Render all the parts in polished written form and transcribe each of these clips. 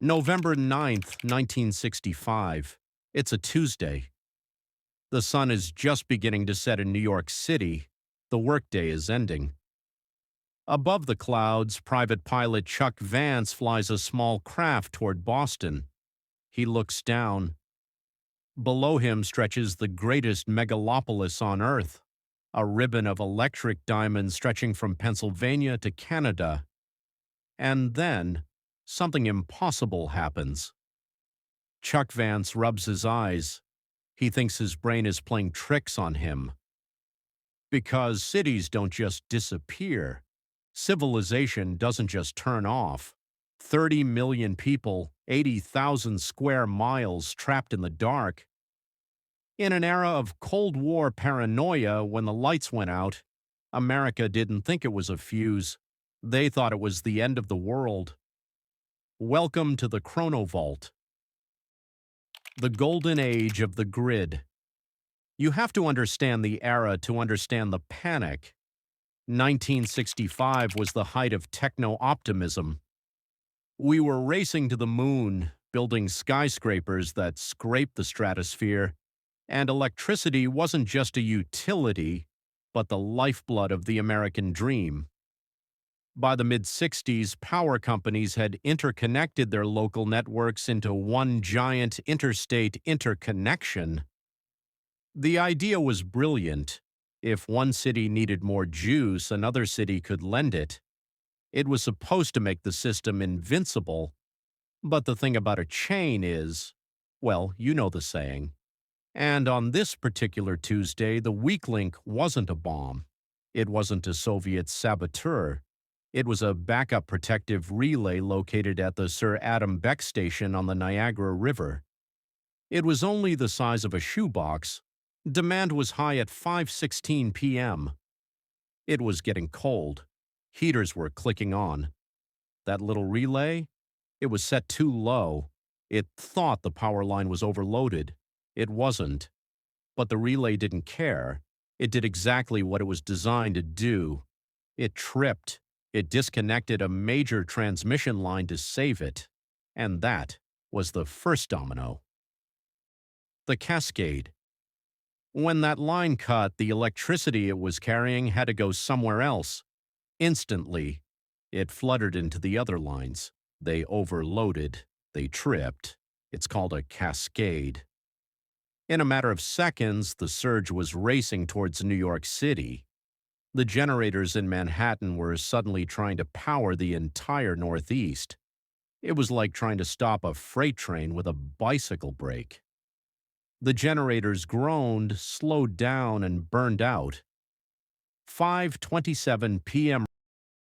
November 9th, 1965. It's a Tuesday. The sun is just beginning to set in New York City. The workday is ending. Above the clouds, private pilot Chuck Vance flies a small craft toward Boston. He looks down. Below him stretches the greatest megalopolis on Earth, a ribbon of electric diamonds stretching from Pennsylvania to Canada. And then, something impossible happens. Chuck Vance rubs his eyes. He thinks his brain is playing tricks on him. Because cities don't just disappear. Civilization doesn't just turn off. 30 million people, 80,000 square miles trapped in the dark. In an era of Cold War paranoia, when the lights went out, America didn't think it was a fuse. They thought it was the end of the world. Welcome to the Chronovault. The golden age of the grid. You have to understand the era to understand the panic. 1965 was the height of techno-optimism. We were racing to the moon, building skyscrapers that scraped the stratosphere, and electricity wasn't just a utility, but the lifeblood of the American dream. By the mid-60s, power companies had interconnected their local networks into one giant interstate interconnection. The idea was brilliant. If one city needed more juice, another city could lend it. It was supposed to make the system invincible. But the thing about a chain is, well, you know the saying. And on this particular Tuesday, the weak link wasn't a bomb. It wasn't a Soviet saboteur. It was a backup protective relay located at the Sir Adam Beck station on the Niagara River. It was only the size of a shoebox. Demand was high at 5:16 p.m. It was getting cold. Heaters were clicking on. That little relay? It was set too low. It thought the power line was overloaded. It wasn't. But the relay didn't care. It did exactly what it was designed to do. It tripped. It disconnected a major transmission line to save it. And that was the first domino. The Cascade. When that line cut, the electricity it was carrying had to go somewhere else. Instantly, it fluttered into the other lines. They overloaded. They tripped. It's called a cascade. In a matter of seconds, the surge was racing towards New York City. The generators in Manhattan were suddenly trying to power the entire Northeast. It was like trying to stop a freight train with a bicycle brake. The generators groaned, slowed down, and burned out. 5:27 p.m.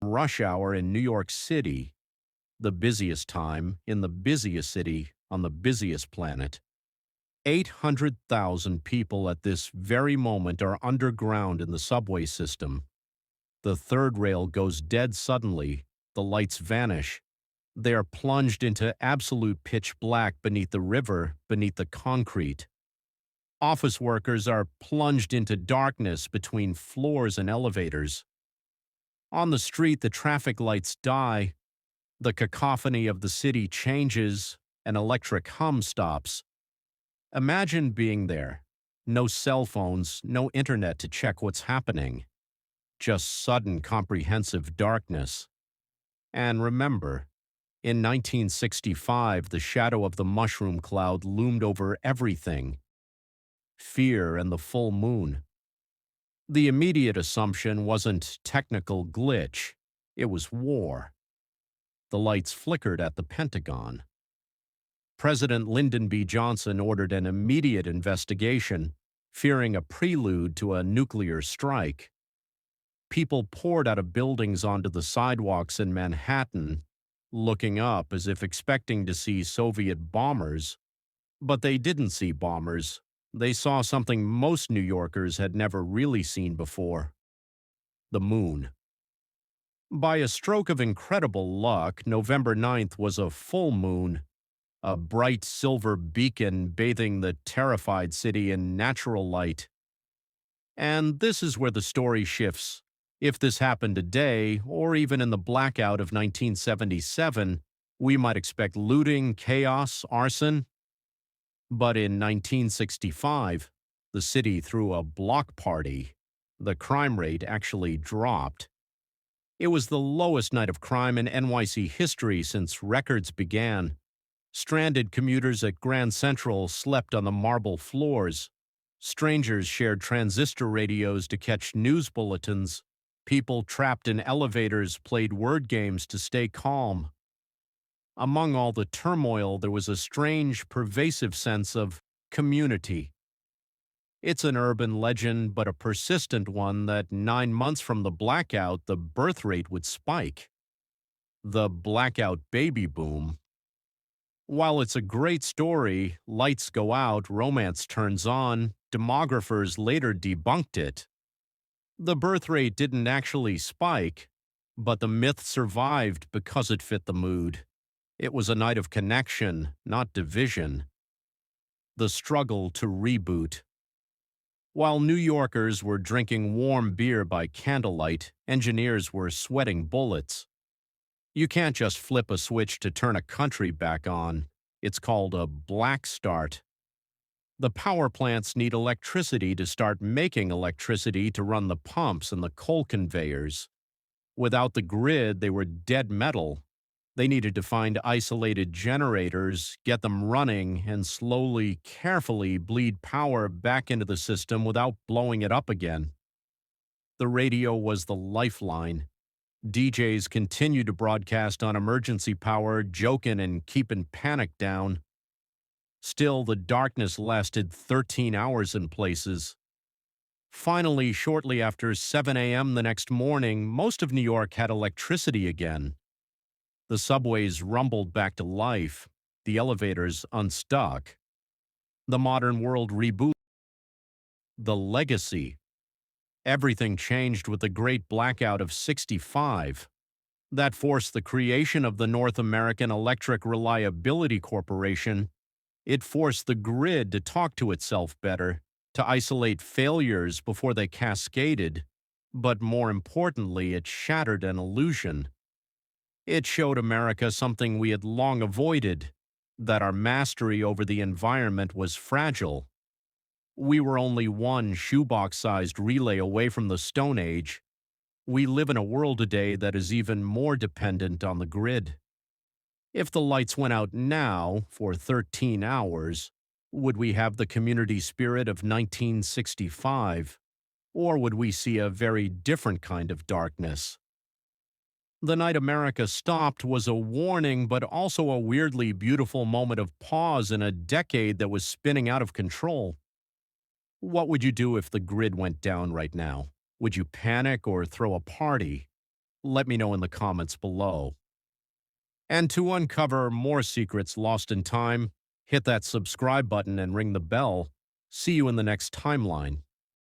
rush hour in New York City, the busiest time in the busiest city on the busiest planet. 800,000 people at this very moment are underground in the subway system. The third rail goes dead suddenly. The lights vanish. They are plunged into absolute pitch black beneath the river, beneath the concrete. Office workers are plunged into darkness between floors and elevators. On the street, the traffic lights die. The cacophony of the city changes. An electric hum stops. Imagine being there. No cell phones, no internet to check what's happening. Just sudden comprehensive darkness. And remember, in 1965, the shadow of the mushroom cloud loomed over everything. Fear and the full moon. The immediate assumption wasn't technical glitch. It was war. The lights flickered at the Pentagon. President Lyndon B. Johnson ordered an immediate investigation, fearing a prelude to a nuclear strike. People poured out of buildings onto the sidewalks in Manhattan, looking up as if expecting to see Soviet bombers. But they didn't see bombers. They saw something most New Yorkers had never really seen before. The moon. By a stroke of incredible luck, November 9th was a full moon, a bright silver beacon bathing the terrified city in natural light. And this is where the story shifts. If this happened today, or even in the blackout of 1977, We might expect looting, chaos, arson, but in 1965, the city threw a block party. The crime rate actually dropped. It was the lowest night of crime in NYC history since records began. Stranded commuters at Grand Central slept on the marble floors. Strangers shared transistor radios to catch news bulletins. People trapped in elevators played word games to stay calm. Among all the turmoil, there was a strange, pervasive sense of community. It's an urban legend, but a persistent one that 9 months from the blackout, the birth rate would spike. The blackout baby boom. While it's a great story, lights go out, romance turns on, demographers later debunked it. The birth rate didn't actually spike, but the myth survived because it fit the mood. It was a night of connection, not division. The struggle to reboot. While New Yorkers were drinking warm beer by candlelight, engineers were sweating bullets. You can't just flip a switch to turn a country back on. It's called a black start. The power plants need electricity to start making electricity to run the pumps and the coal conveyors. Without the grid, they were dead metal. They needed to find isolated generators, get them running, and slowly, carefully bleed power back into the system without blowing it up again. The radio was the lifeline. DJs continued to broadcast on emergency power, joking and keeping panic down. Still, the darkness lasted 13 hours in places. Finally, shortly after 7 a.m. the next morning, most of New York had electricity again. The subways rumbled back to life. The elevators unstuck. The modern world reboot. The legacy. Everything changed with the Great Blackout of '65. That forced the creation of the North American Electric Reliability Corporation. It forced the grid to talk to itself better, to isolate failures before they cascaded. But more importantly, it shattered an illusion. It showed America something we had long avoided, that our mastery over the environment was fragile. We were only one shoebox-sized relay away from the Stone Age. We live in a world today that is even more dependent on the grid. If the lights went out now for 13 hours, would we have the community spirit of 1965? Or would we see a very different kind of darkness? The night America stopped was a warning, but also a weirdly beautiful moment of pause in a decade that was spinning out of control. What would you do if the grid went down right now? Would you panic or throw a party? Let me know in the comments below. And to uncover more secrets lost in time, hit that subscribe button and ring the bell. See you in the next timeline.